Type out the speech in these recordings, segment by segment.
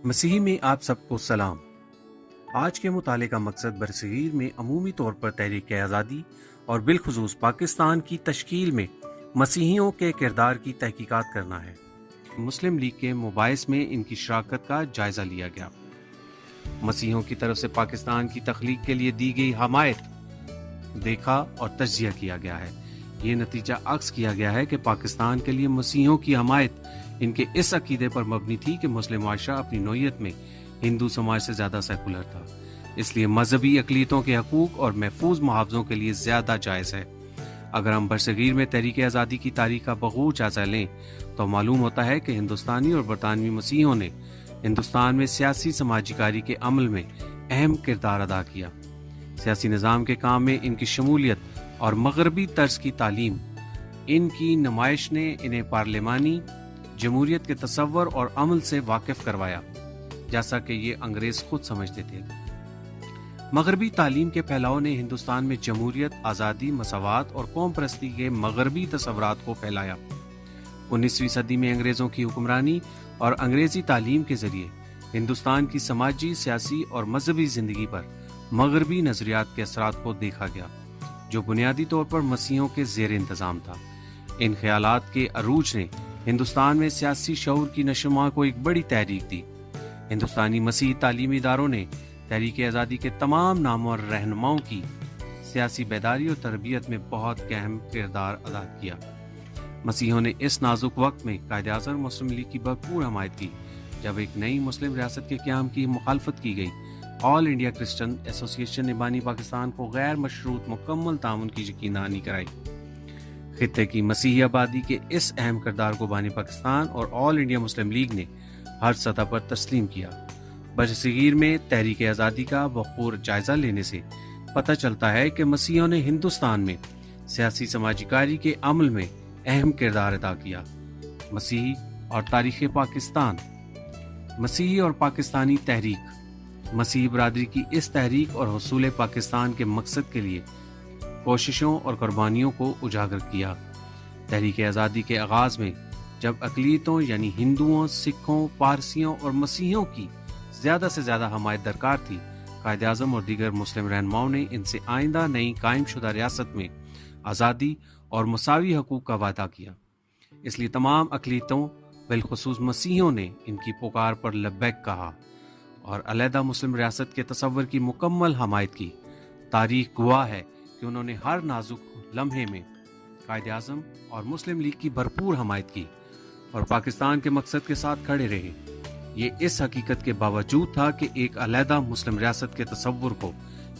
مسیحی میں آپ سب کو سلام۔ آج کے مطالعے کا مقصد برصغیر میں عمومی طور پر تحریک آزادی اور بالخصوص پاکستان کی تشکیل میں مسیحیوں کے کردار کی تحقیقات کرنا ہے۔ مسلم لیگ کے مباحث میں ان کی شراکت کا جائزہ لیا گیا۔ مسیحیوں کی طرف سے پاکستان کی تخلیق کے لیے دی گئی حمایت دیکھا اور تجزیہ کیا گیا ہے۔ یہ نتیجہ عکس کیا گیا ہے کہ پاکستان کے لیے مسیحیوں کی حمایت ان کے اس عقیدے پر مبنی تھی کہ مسلم معاشرہ اپنی نوعیت میں ہندو سماج سے زیادہ سیکولر تھا، اس لیے مذہبی اقلیتوں کے حقوق اور محفوظ محافظوں کے لیے زیادہ جائز ہے۔ اگر ہم برصغیر میں تحریک آزادی کی تاریخ کا بغور جائزہ لیں تو معلوم ہوتا ہے کہ ہندوستانی اور برطانوی مسیحیوں نے ہندوستان میں سیاسی سماجی کاری کے عمل میں اہم کردار ادا کیا۔ سیاسی نظام کے کام میں ان کی شمولیت اور مغربی طرز کی تعلیم، ان کی نمائش نے انہیں پارلیمانی جمہوریت کے تصور اور عمل سے واقف کروایا، جیسا کہ یہ انگریز خود سمجھتے تھے۔ مغربی تعلیم کے پھیلاؤ نے ہندوستان میں جمہوریت، آزادی، مساوات اور قوم پرستی کے مغربی تصورات کو پھیلایا۔ 19ویں صدی میں انگریزوں کی حکمرانی اور انگریزی تعلیم کے ذریعے ہندوستان کی سماجی، سیاسی اور مذہبی زندگی پر مغربی نظریات کے اثرات کو دیکھا گیا، جو بنیادی طور پر مسیحیوں کے زیر انتظام تھا۔ ان خیالات کے عروج نے ہندوستان میں سیاسی شعور کی نشوونما کو ایک بڑی تحریک دی۔ ہندوستانی مسیحی تعلیمی اداروں نے تحریک آزادی کے تمام نامور رہنماؤں کی سیاسی بیداری اور تربیت میں بہت اہم کردار ادا کیا۔ مسیحیوں نے اس نازک وقت میں قائد اعظم مسلم لیگ کی بھرپور حمایت کی۔ جب ایک نئی مسلم ریاست کے قیام کی مخالفت کی گئی، آل انڈیا کرسچن ایسوسی ایشن نے بانی پاکستان کو غیر مشروط مکمل تعاون کی یقین دہانی کرائی۔ خطے کی مسیحی آبادی کے اس اہم کردار کو بانی پاکستان اور آل انڈیا مسلم لیگ نے ہر سطح پر تسلیم کیا۔ برصغیر میں تحریک آزادی کا بخور جائزہ لینے سے پتہ چلتا ہے کہ مسیحیوں نے ہندوستان میں سیاسی سماجی کاری کے عمل میں اہم کردار ادا کیا۔ مسیحی اور تاریخ پاکستان، مسیحی اور پاکستانی تحریک، مسیحی برادری کی اس تحریک اور حصول پاکستان کے مقصد کے لیے کوششوں اور قربانیوں کو اجاگر کیا۔ تحریک آزادی کے آغاز میں جب اقلیتوں یعنی ہندوؤں، سکھوں، پارسیوں اور مسیحیوں کی زیادہ سے زیادہ حمایت درکار تھی، قائد اعظم اور دیگر مسلم رہنماؤں نے ان سے آئندہ نئی قائم شدہ ریاست میں آزادی اور مساوی حقوق کا وعدہ کیا۔ اس لیے تمام اقلیتوں بالخصوص مسیحیوں نے ان کی پکار پر لبیک کہا اور علیحدہ مسلم ریاست کے تصور کی مکمل حمایت کی۔ تاریخ گواہ ہے کہ انہوں نے ہر نازک لمحے میں قائد اعظم اور مسلم لیگ کی بھرپور حمایت کی اور پاکستان کے مقصد کے ساتھ کھڑے رہے۔ یہ اس حقیقت کے باوجود تھا کہ ایک علیحدہ مسلم ریاست کے تصور کو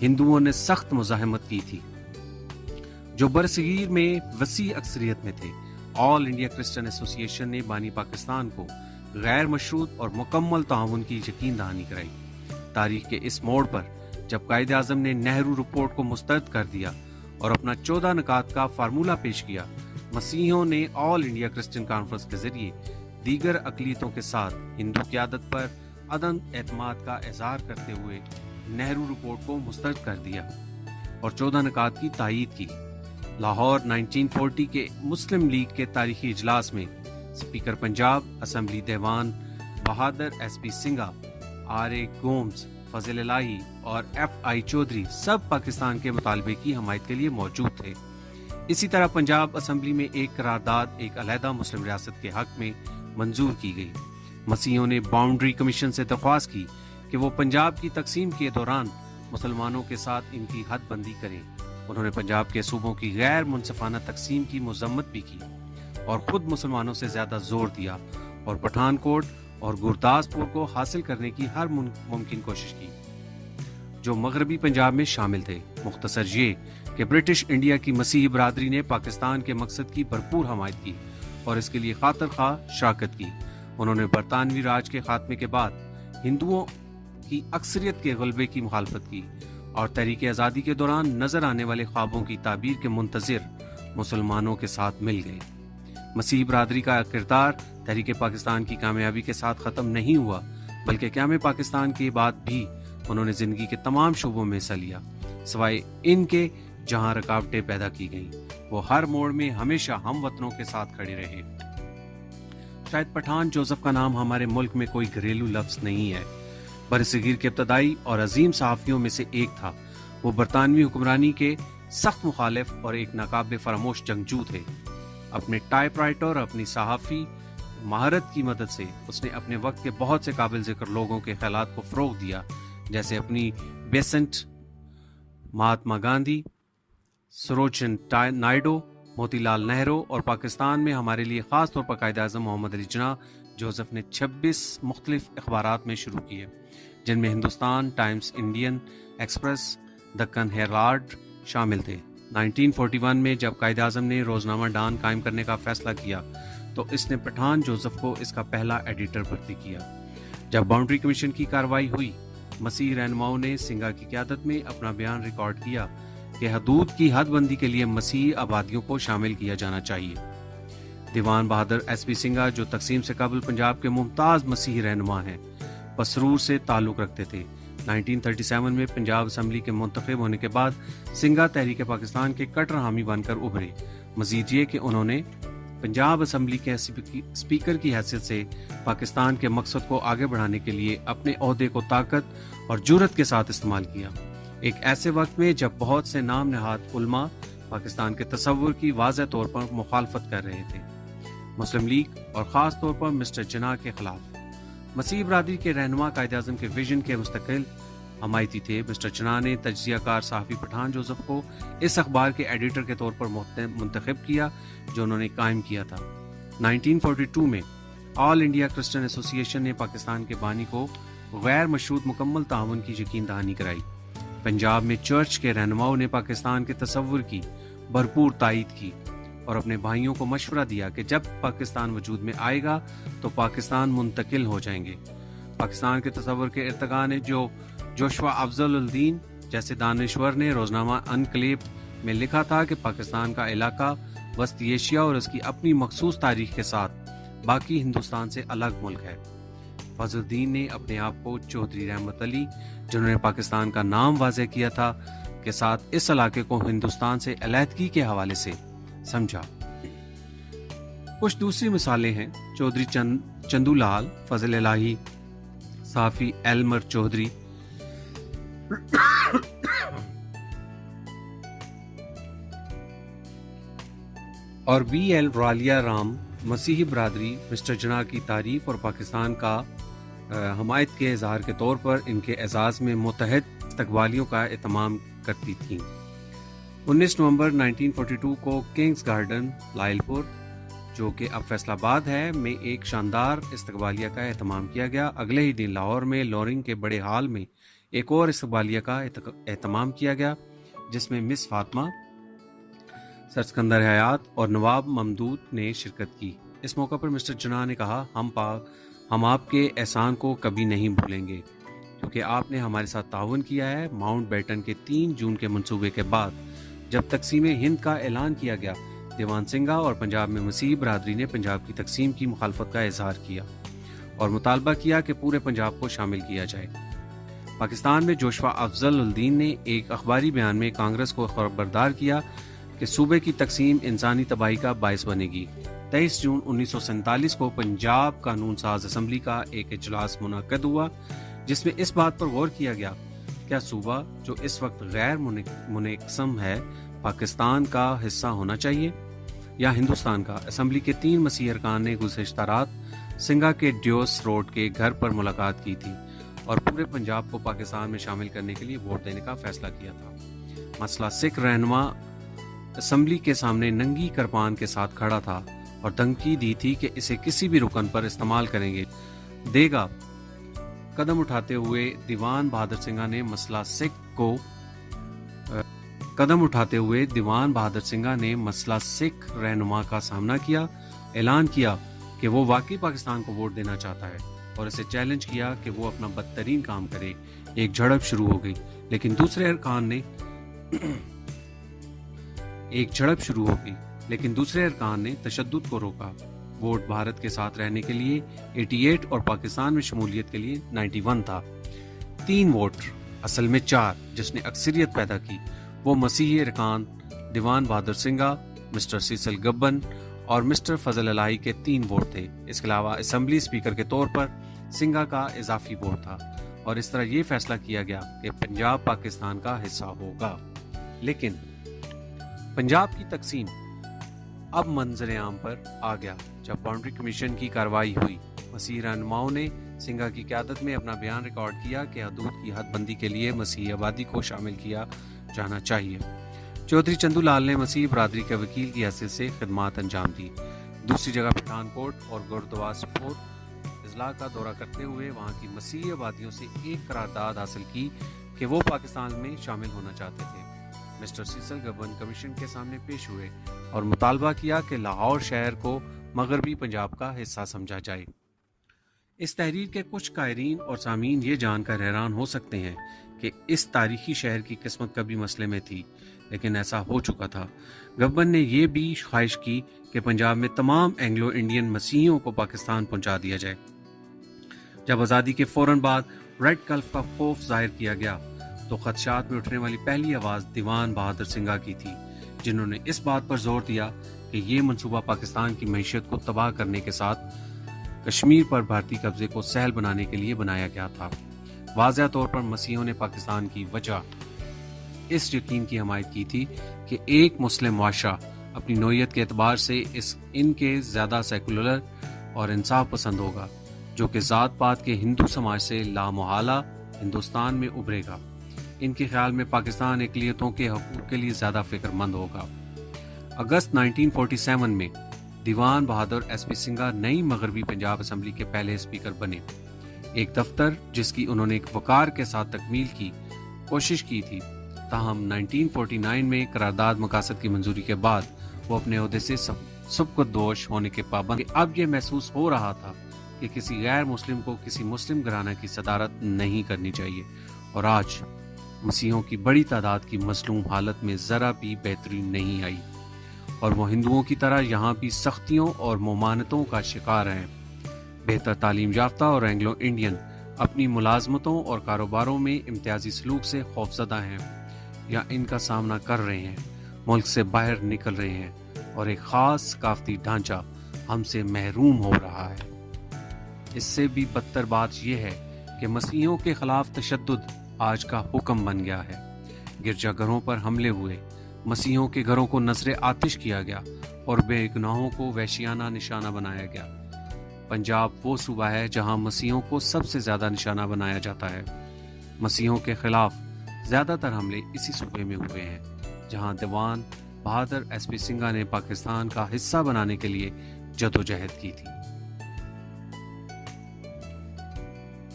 ہندوؤں نے سخت مزاحمت کی تھی، جو برصغیر میں وسیع اکثریت میں تھے۔ آل انڈیا کرسچن ایسوسی ایشن نے بانی پاکستان کو غیر مشروط اور مکمل تعاون کی یقین دہانی کرائی۔ تاریخ کے اس موڑ پر جب قائد اعظم نے نہرو رپورٹ کو مسترد کر دیا اور اپنا 14 نکات کا فارمولہ پیش کیا، مسیحیوں نے آل انڈیا کرسچن کانفرنس کے ذریعے دیگر اقلیتوں کے ساتھ ہندو قیادت پر عدم اعتماد کا اظہار کرتے ہوئے نہرو رپورٹ کو مسترد کر دیا اور 14 نکات کی تائید کی۔ لاہور 1940 کے مسلم لیگ کے تاریخی اجلاس میں speaker Punjab assembly Dewan Bahadur S P Singha, R A Gomes, Fazal Elahi اور ایف آئی چودھری سب پاکستان کے مطالبے کی حمایت کے لیے موجود تھے۔ اسی طرح پنجاب اسمبلی میں ایک قرارداد ایک علیحدہ مسلم ریاست کے حق میں منظور کی گئی۔ مسیحیوں نے باؤنڈری کمیشن سے درخواست کی کہ وہ پنجاب کی تقسیم کے دوران مسلمانوں کے ساتھ ان کی حد بندی کریں۔ انہوں نے پنجاب کے صوبوں کی غیر منصفانہ تقسیم کی مذمت بھی کی اور خود مسلمانوں سے زیادہ زور دیا اور پٹھان کوٹ اور گرداسپور کو حاصل کرنے کی ہر ممکن کوشش کی، جو مغربی پنجاب میں شامل تھے۔ مختصر یہ کہ برٹش انڈیا کی مسیحی برادری نے پاکستان کے مقصد کی بھرپور حمایت کی اور اس کے لیے خاطر خواہ شراکت کی۔ انہوں نے برطانوی راج کے خاتمے کے بعد ہندوؤں کی اکثریت کے غلبے کی مخالفت کی اور تحریک آزادی کے دوران نظر آنے والے خوابوں کی تعبیر کے منتظر مسلمانوں کے ساتھ مل گئے۔ مسیحی برادری کا کردار تحریک پاکستان کی کامیابی کے ساتھ ختم نہیں ہوا، بلکہ قیام پاکستان کے بعد بھی انہوں نے زندگی کے تمام شعبوں میں حصہ لیا، سوائے ان کے جہاں رکاوٹیں پیدا کی گئیں۔ وہ ہر موڑ میں ہمیشہ ہم وطنوں کے ساتھ کھڑے رہے۔ شاید پٹھان جوزف کا نام ہمارے ملک میں کوئی گھریلو لفظ نہیں ہے۔ برصغیر کے ابتدائی اور عظیم صحافیوں میں سے ایک تھا۔ وہ برطانوی حکمرانی کے سخت مخالف اور ایک ناقابل فراموش جنگجو تھے۔ اپنے ٹائپ رائٹر اور اپنی صحافی مہارت کی مدد سے اس نے اپنے وقت کے بہت سے قابل ذکر لوگوں کے خیالات کو فروغ دیا، جیسے اپنی بیسنٹ، مہاتما گاندھی، سروجن نائیڈو، موتی لال نہرو، اور پاکستان میں ہمارے لیے خاص طور پر قائد اعظم محمد علی جناح جوزف نے 26 مختلف اخبارات میں شروع کیے، جن میں Hindustan Times, Indian Express, Deccan Herald شامل تھے۔ 1941 میں جب قائد اعظم نے روزنامہ ڈان قائم کرنے کا فیصلہ کیا تو اس نے پٹھان جوزف کو اس کا پہلا ایڈیٹر بھرتی کیا۔ جب باؤنڈری کمیشن کی کارروائی ہوئی، مسیحی رہنماؤں نے سنگھا کی قیادت میں اپنا بیان ریکارڈ کیا کہ حدود کی حد بندی کے لیے مسیحی آبادیوں کو شامل کیا جانا چاہیے۔ دیوان بہادر ایس پی سنگھا، جو تقسیم سے قبل پنجاب کے ممتاز مسیحی رہنما ہیں، پسرور سے تعلق رکھتے تھے۔ 1937 میں پنجاب اسمبلی کے منتخب ہونے کے بعد سنگھا تحریک پاکستان کے کٹر حامی بن کر ابھرے۔ مزید یہ کہ انہوں نے پنجاب اسمبلی کے اسپیکر کی حیثیت سے پاکستان کے مقصد کو آگے بڑھانے کے لیے اپنے عہدے کو طاقت اور جرأت کے ساتھ استعمال کیا، ایک ایسے وقت میں جب بہت سے نام نہاد علماء پاکستان کے تصور کی واضح طور پر مخالفت کر رہے تھے، مسلم لیگ اور خاص طور پر مسٹر جناح کے خلاف۔ مسیحی برادری کے رہنما قائد اعظم کے ویژن کے مستقل حمایتی تھے۔ مسٹر جناح نے تجزیہ کار صحافی پٹھان جوزف کو اس اخبار کے ایڈیٹر کے طور پر منتخب کیا جو انہوں نے قائم کیا تھا۔ 1942 میں آل انڈیا کرسچن ایسوسی ایشن نے پاکستان کے بانی کو غیر مشروط مکمل تعاون کی یقین دہانی کرائی۔ پنجاب میں چرچ کے رہنماؤں نے پاکستان کے تصور کی بھرپور تائید کی اور اپنے بھائیوں کو مشورہ دیا کہ جب پاکستان وجود میں آئے گا تو پاکستان منتقل ہو جائیں گے۔ پاکستان کے تصور کے ارتقاء نے جوشوا افضل الدین جیسے دانشور نے روزنامہ انکلیو میں لکھا تھا کہ پاکستان کا علاقہ وسطی ایشیا اور اس کی اپنی مخصوص تاریخ کے ساتھ باقی ہندوستان سے الگ ملک ہے۔ فضل الدین نے اپنے آپ کو چودھری رحمت علی، جنہوں نے پاکستان کا نام واضح کیا تھا، کے ساتھ اس علاقے کو ہندوستان سے علیحدگی کے حوالے سے سمجھا۔ کچھ دوسری مثالیں ہیں: چودھری چندو لال، فضل الہی، صحافی ایلمر چودھری، اور وی ایل رالیا رام۔ مسیحی برادری مسٹر جناح کی تعریف اور پاکستان کا حمایت کے اظہار کے طور پر ان کے اعزاز میں متحد استقبالیوں کا اہتمام کرتی تھیں۔ 19 نومبر 1942 کو کنگز گارڈن، لائل پور، جو کہ اب فیصل آباد ہے، میں ایک شاندار استقبالیہ کا اہتمام کیا گیا۔ اگلے ہی دن لاہور میں لورنگ کے بڑے ہال میں ایک اور استقبالیہ کا اہتمام کیا گیا، جس میں مس فاطمہ، سر سکندر حیات اور نواب ممدود نے شرکت کی۔ اس موقع پر مسٹر جناح نے کہا، ہم آپ کے احسان کو کبھی نہیں بھولیں گے کیونکہ آپ نے ہمارے ساتھ تعاون کیا ہے۔ ماؤنٹ بیٹن کے 3 جون کے منصوبے کے بعد جب تقسیم ہند کا اعلان کیا گیا، دیوان سنگھا اور پنجاب میں مسیحی برادری نے پنجاب کی تقسیم کی مخالفت کا اظہار کیا اور مطالبہ کیا کہ پورے پنجاب کو شامل کیا جائے۔ پاکستان میں جوشوا افضل الدین نے ایک اخباری بیان میں کانگریس کو خبردار کیا کہ صوبے کی تقسیم انسانی تباہی کا باعث بنے گی۔ 23 جون 1947 کو پنجاب قانون ساز اسمبلی کا ایک اجلاس منعقد ہوا جس میں اس بات پر غور کیا گیا کیا صوبہ جو اس وقت غیر منقسم ہے پاکستان کا حصہ ہونا چاہیے یا ہندوستان کا۔ اسمبلی کے 3 مسیحی ارکان نے گزشتہ رات سنگھا کے ڈیوس روڈ کے گھر پر ملاقات کی تھی اور پورے پنجاب کو پاکستان میں شامل کرنے کے لیے ووٹ دینے کا فیصلہ کیا تھا۔ مسئلہ سکھ رہنما اسمبلی کے سامنے ننگی کرپان کے ساتھ کھڑا تھا اور دھمکی دی تھی کہ اسے کسی بھی رکن پر استعمال دے گا۔ قدم اٹھاتے ہوئے دیوان بہادر سنگھا نے مسئلہ سکھ رہنما کا سامنا کیا، اعلان کیا کہ وہ واقعی پاکستان کو ووٹ دینا چاہتا ہے اور اسے چیلنج کیا کہ وہ اپنا بدترین کام کرے۔ ایک جھڑپ شروع ہو گئی لیکن دوسرے ارکان نے تشدد کو روکا۔ ووٹ بھارت کے ساتھ رہنے کے لیے 88 اور پاکستان میں شمولیت کے لیے 91 تھا۔ 3 ووٹ، اصل میں 4، جس نے اکثریت پیدا کی، وہ مسیحی ارکان دیوان بہادر سنگھا، مسٹر سیسل گبن اور مسٹر فضل الہی کے 3 ووٹ تھے۔ اس کے علاوہ اسمبلی اسپیکر کے طور پر سنگھا کا اضافی ووٹ تھا اور اس طرح یہ فیصلہ کیا گیا کہ پنجاب پاکستان کا حصہ ہوگا۔ لیکن پنجاب کی تقسیم اب منظر عام پر آ گیا جب باؤنڈری کمیشن کی کارروائی ہوئی۔ مسیحی رہنماؤں نے سنگھا کی قیادت میں اپنا بیان ریکارڈ کیا کہ حدود کی حد بندی کے لیے مسیحی آبادی کو شامل کیا جانا چاہیے۔ چودھری چندو لال نے مسیحی برادری کے وکیل کی حیثیت سے خدمات انجام دی۔ دوسری جگہ پٹھان کوٹ اور گردواسپور اضلاع کا دورہ کرتے ہوئے وہاں کی مسیحی آبادیوں سے ایک قرارداد حاصل کی کہ وہ پاکستان میں شامل ہونا چاہتے تھے۔ مسٹر سیسل گبن کمیشن کے سامنے پیش ہوئے اور مطالبہ کیا کہ لاہور شہر کو مغربی پنجاب کا حصہ سمجھا جائے۔ اس تحریر کے کچھ قائرین اور سامعین یہ جان کر حیران ہو سکتے ہیں کہ اس تاریخی شہر کی قسمت کبھی مسئلے میں تھی، لیکن ایسا ہو چکا تھا۔ گبن نے یہ بھی خواہش کی کہ پنجاب میں تمام اینگلو انڈین مسیحیوں کو پاکستان پہنچا دیا جائے۔ جب آزادی کے فوراً بعد ریڈ کلف کا خوف ظاہر کیا گیا تو خدشات میں اٹھنے والی پہلی آواز دیوان بہادر سنگھا کی تھی، جنہوں نے اس بات پر زور دیا کہ یہ منصوبہ پاکستان کی معیشت کو تباہ کرنے کے ساتھ کشمیر پر بھارتی قبضے کو سہل بنانے کے لیے بنایا گیا تھا۔ واضح طور پر مسیحیوں نے پاکستان کی وجہ اس یقین کی حمایت کی تھی کہ ایک مسلم معاشرہ اپنی نوعیت کے اعتبار سے ان کے زیادہ سیکولر اور انصاف پسند ہوگا، جو کہ ذات پات کے ہندو سماج سے لامحالہ ہندوستان میں ابھرے گا۔ ان کے خیال میں پاکستان اقلیتوں کے حقوق کے لیے زیادہ فکر مند ہوگا۔ اگست 1947 میں دیوان بہادر ایس پی سنگھا نئی مغربی پنجاب اسمبلی کے پہلے اسپیکر بنے۔ ایک دفتر جس کی انہوں نے ایک وقار کے ساتھ تکمیل کی کوشش کی تھی، تاہم 1949 میں قرارداد مقاصد کی منظوری کے بعد وہ اپنے عہدے سے سبکدوش ہونے کے پابند۔ اب یہ محسوس ہو رہا تھا کہ کسی غیر مسلم کو کسی مسلم گھرانہ کی صدارت نہیں کرنی چاہیے، اور آج مسیحیوں کی بڑی تعداد کی مظلوم حالت میں ذرا بھی بہتری نہیں آئی، اور وہ ہندوؤں کی طرح یہاں بھی سختیوں اور ممانعتوں کا شکار ہیں۔ بہتر تعلیم یافتہ اور اینگلو انڈین اپنی ملازمتوں اور کاروباروں میں امتیازی سلوک سے خوفزدہ ہیں یا ان کا سامنا کر رہے ہیں، ملک سے باہر نکل رہے ہیں، اور ایک خاص ثقافتی ڈھانچہ ہم سے محروم ہو رہا ہے۔ اس سے بھی بدتر بات یہ ہے کہ مسیحیوں کے خلاف تشدد آج کا حکم بن گیا ہے۔ گرجا گھروں پر حملے ہوئے، مسیحیوں کے گھروں کو نذر آتش کیا گیا اور بے گناہوں کو وحشیانہ نشانہ بنایا گیا۔ پنجاب وہ صوبہ ہے جہاں مسیحیوں کو سب سے زیادہ نشانہ بنایا جاتا ہے۔ مسیحیوں کے خلاف زیادہ تر حملے اسی صوبے میں ہوئے ہیں جہاں دیوان بہادر ایس پی سنگھا نے پاکستان کا حصہ بنانے کے لیے جدوجہد کی تھی۔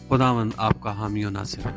خداوند آپ کا حامی و ناصر۔